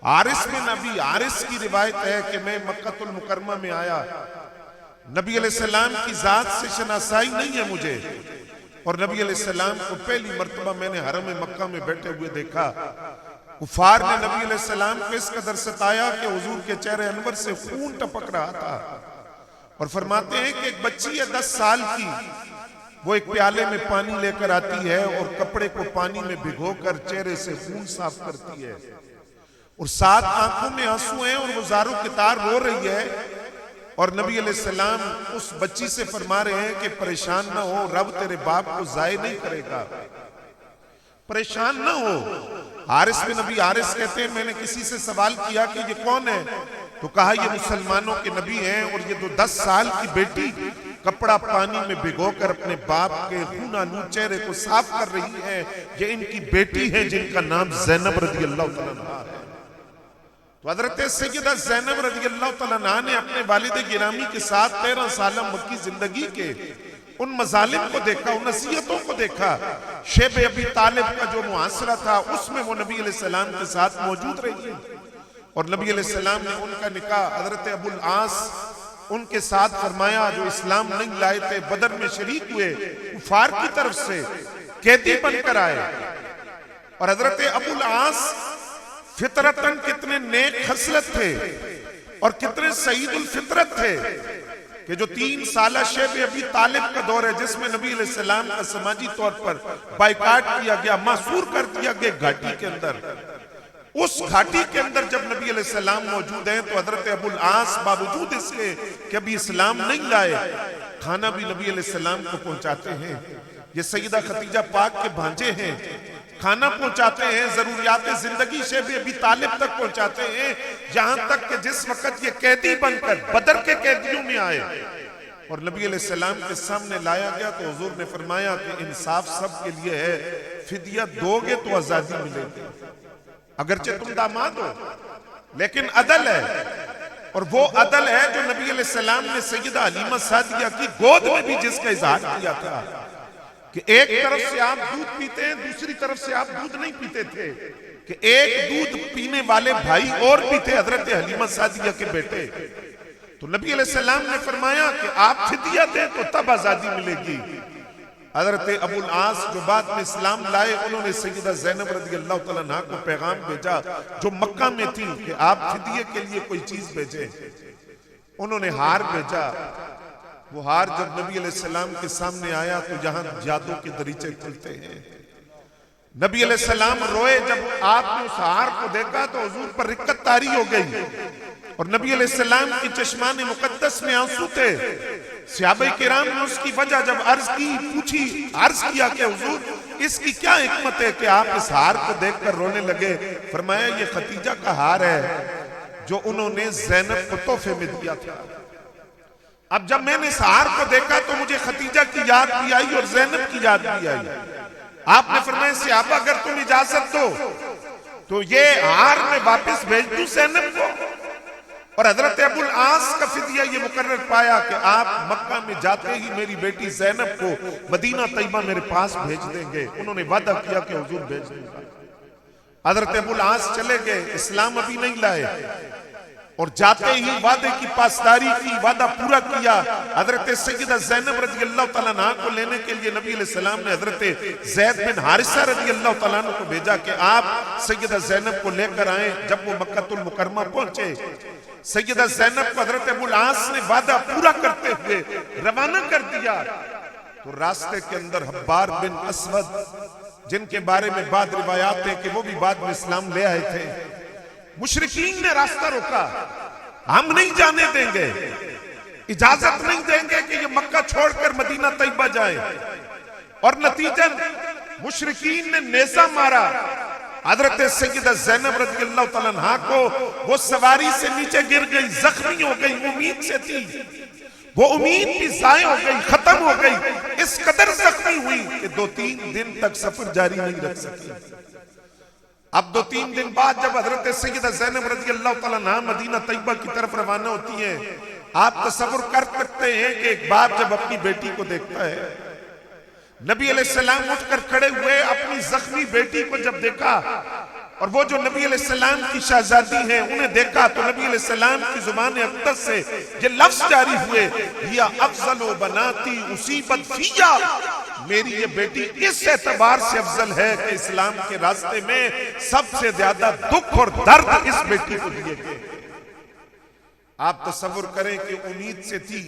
आरिस में नबी आरिस की रिवायत है कि मैं मक्कतुल मुकरमा में आया, नबी अलैहिस्सलाम की जात से शनासाई नहीं है मुझे, और नबी अलैहिस्सलाम को पहली मर्तबा मैंने हरम मक्का में बैठे हुए देखा। कुफार ने नबी अलैहिस्सलाम को इस कदर सताया कि हुजूर के चेहरे अनवर से खून टपक रहा था। और फरमाते हैं कि एक बच्ची है 10 साल की, वो एक प्याले में पानी लेकर आती है और कपड़े को पानी में भिगोकर चेहरे से खून साफ करती है, और 7 आंखों में आंसू हैं और वो ज़ारो की तार रो रही है। और नबी अलैहिस्सलाम उस बच्ची से फरमा रहे हैं कि परेशान ना हो, रब तेरे बाप को जाये नहीं करेगा, परेशान ना हो। हारिस में नबी हारिस कहते हैं मैंने किसी से सवाल किया कि ये कौन है, तो कहा ये मुसलमानों के नबी हैं, और ये तो 10 साल की बेटी कपड़ा पानी में भिगोकर अपने बाप के खूनालूद चेहरे को साफ कर रही है, ये इनकी बेटी है जिनका नाम ज़ैनब रज़ी अल्लाह तआला अन्हा है। तो हज़रत सैयदा ज़ैनब रज़ी अल्लाह तआला अन्हा ने अपने वालिद गिरामी के साथ 13 साल मक्की जिंदगी के उन मजालिम को देखा, उन नसीहतों को देखा। शेब अबी तालिब का जो मुआसरा था उसमें वो नबी अलैहिस्सलाम के साथ मौजूद रही, और नबी अलैहिस्सलाम ने उनका निकाह हजरत अबुल आस उनके साथ फरमाया जो इस्लाम नहीं लाए थे, बदर में शरीक हुए, कुफार की तरफ से कैदी बनकर आए। और हजरत अबुल आस फितरतन कितने नेक खसलत थे और कितने सईदुल फितरत थे कि जो 3 साल शेब अबी तालिब का दौर है जिसमें नबी अलैहिस्सलाम का समाजी तौर पर बाइकाट किया गया, मासूर कर दिया गया घाटी के अंदर। उस घाटी के अंदर जब नबी अलैहिस्सलाम मौजूद हैं तो हजरत अबुल आस बावजूद इसके कि अभी इस्लाम नहीं लाए, खाना भी नबी अलैहिस्सलाम को पहुंचाते हैं। ये सईदा खतीजा पाक के भांजे हैं, खाना पहुंचाते हैं, जरूरियात जिंदगी से भी अभी तालिब तक पहुंचाते हैं, यहां तक कि जिस वक्त ये कैदी बनकर बदर के कैदियों में आए और नबी अलैहिस्सलाम के सामने लाया गया तो हुजूर ने फरमाया कि इंसाफ सबके लिए है, फिदिया दोगे तो आजादी मिलेगी, अगरचे तुम दामाद हो लेकिन अदल है। और वो अदल है जो नबी अलैहिस्सलाम ने सैयदा हलीमा सादिया की गोद में भी जिसका इजहार किया था कि एक तरफ से आप दूध पीते हैं, दूसरी तरफ से आप दूध नहीं पीते थे, कि एक दूध पीने वाले भाई और भी थे हजरत हलीमा सादिया के बेटे। तो नबी अलैहिस्सलाम ने फरमाया कि आप फिदिया दें तो तब आजादी मिलेगी। हजरत अबुल आस जो बाद में इस्लाम लाए, उन्होंने सैयदा ज़ैनब रज़ी अल्लाह तआला अन्हा को पैगाम भेजा जो मक्का में थी कि आप फिदिये के लिए कोई चीज भेजें। उन्होंने हार भेजा। वो हार जब नबी अलैहिस्सलाम के सामने आया तो जहां जादू के दरीचे खुलते हैं, नबी अलैहिस्सलाम रोए। जब आपने उस हार को देखा तो हुजूर पर रिक्कत तारी हो गई और नबी अलैहिस्सलाम की चश्मान मुकद्दस में आंसू थे। सहाबा किराम ने उसकी वजह जब अर्ज की, पूछी, अर्ज किया कि हुजूर इसकी क्या हिकमत है कि आप इस हार को देखकर रोने लगे। फरमाया ये खतीजा का हार है जो उन्होंने ज़ैनब को तोहफे में दिया था। अब जब मैंने इस हार को देखा तो मुझे खतीजा की याद भी आई और ज़ैनब की याद भी आई। आपने फरमाया सहाबा अगर तुम इजाजत दो तो ये हार मैं वापस भेज दूं ज़ैनब को। और हजरत अबुल आस का फिदिया ये मुकर्रर पाया कि आप मक्का में जाते ही मेरी बेटी ज़ैनब को मदीना तैयबा मेरे पास भेज देंगे। उन्होंने वादा किया कि हुजूर भेज देंगे। हजरत अबुल आस चले गए, इस्लाम अभी नहीं लाए, और जाते ही वादे की पासदारी की, वादा पूरा किया। हजरत सैयदा ज़ैनब रज़ी अल्लाह तआला अन्हा को लेने के लिए नबी अलैहिस्सलाम ने हजरत ज़ैद बिन हारिसा रज़ी अल्लाह तआला अन्हु को भेजा कि आप सैयदा ज़ैनब को लेकर आए। जब वो मक्कतुल मुकरमा पहुंचे, सैयदा ज़ैनब को हजरत अबुल आस ने वादा पूरा करते हुए रवाना कर दिया। तो रास्ते के अंदर हब्बार बिन असवद, जिनके बारे में बाद रिवायात है कि वो भी बाद में इस्लाम ले आए थे, मुशरिकीन ने रास्ता रोका, हम नहीं जाने देंगे, इजाजत नहीं देंगे कि ये मक्का छोड़कर मदीना तैयबा जाए। और नतीजन मुशरिकीन ने नेज़ा मारा हजरत सैयदा ज़ैनब रज़ी अल्लाह तआला अन्हा को। वो सवारी से नीचे गिर गई, जख्मी हो गई, उम्मीद से थी, वो उम्मीद भी ज़ाय हो गई, खत्म हो गई। इस कदर जख्मी हुई कि 2-3 दिन तक सफर जारी नहीं रख सकी। अब 2-3 दिन बाद जब हजरत सैयदा ज़ैनब रज़ी अल्लाह तआला अन्हा मदीना तैयबा की तरफ रवाना होती है, आप तसव्वुर कर सकते हैं कि एक बाप जब अपनी बेटी को देखता है, नबी अलैहिस्सलाम उठकर खड़े हुए, अपनी जख्मी बेटी को जब देखा और वो जो नबी अलैहिस्सलाम की शहजादी हैं उन्हें देखा तो नबी अलैहिस्सलाम की जुबान अक़दस से ये लफ्ज जारी हुए, या अफजल बनाती उसीबत फिया, मेरी ये बेटी इस एतबार से अफजल है कि इस्लाम के रास्ते में सबसे ज्यादा दुख और दर्द इस बेटी को दिए गए। आप तसव्वुर करें कि उम्मीद से थी,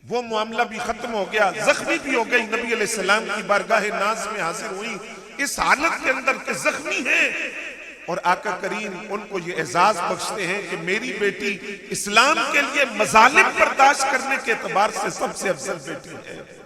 वो मामला भी खत्म हो गया, जख्मी भी हो गई, नबी अलैहिस्सलाम की बारगाह नाज में हाजिर हुई इस हालत के अंदर के जख्मी हैं, और आका करीम उनको ये एजाज बख्शते हैं कि मेरी बेटी इस्लाम के लिए मजालिम बर्दाश्त करने के एतबार से सबसे अफजल बेटी है।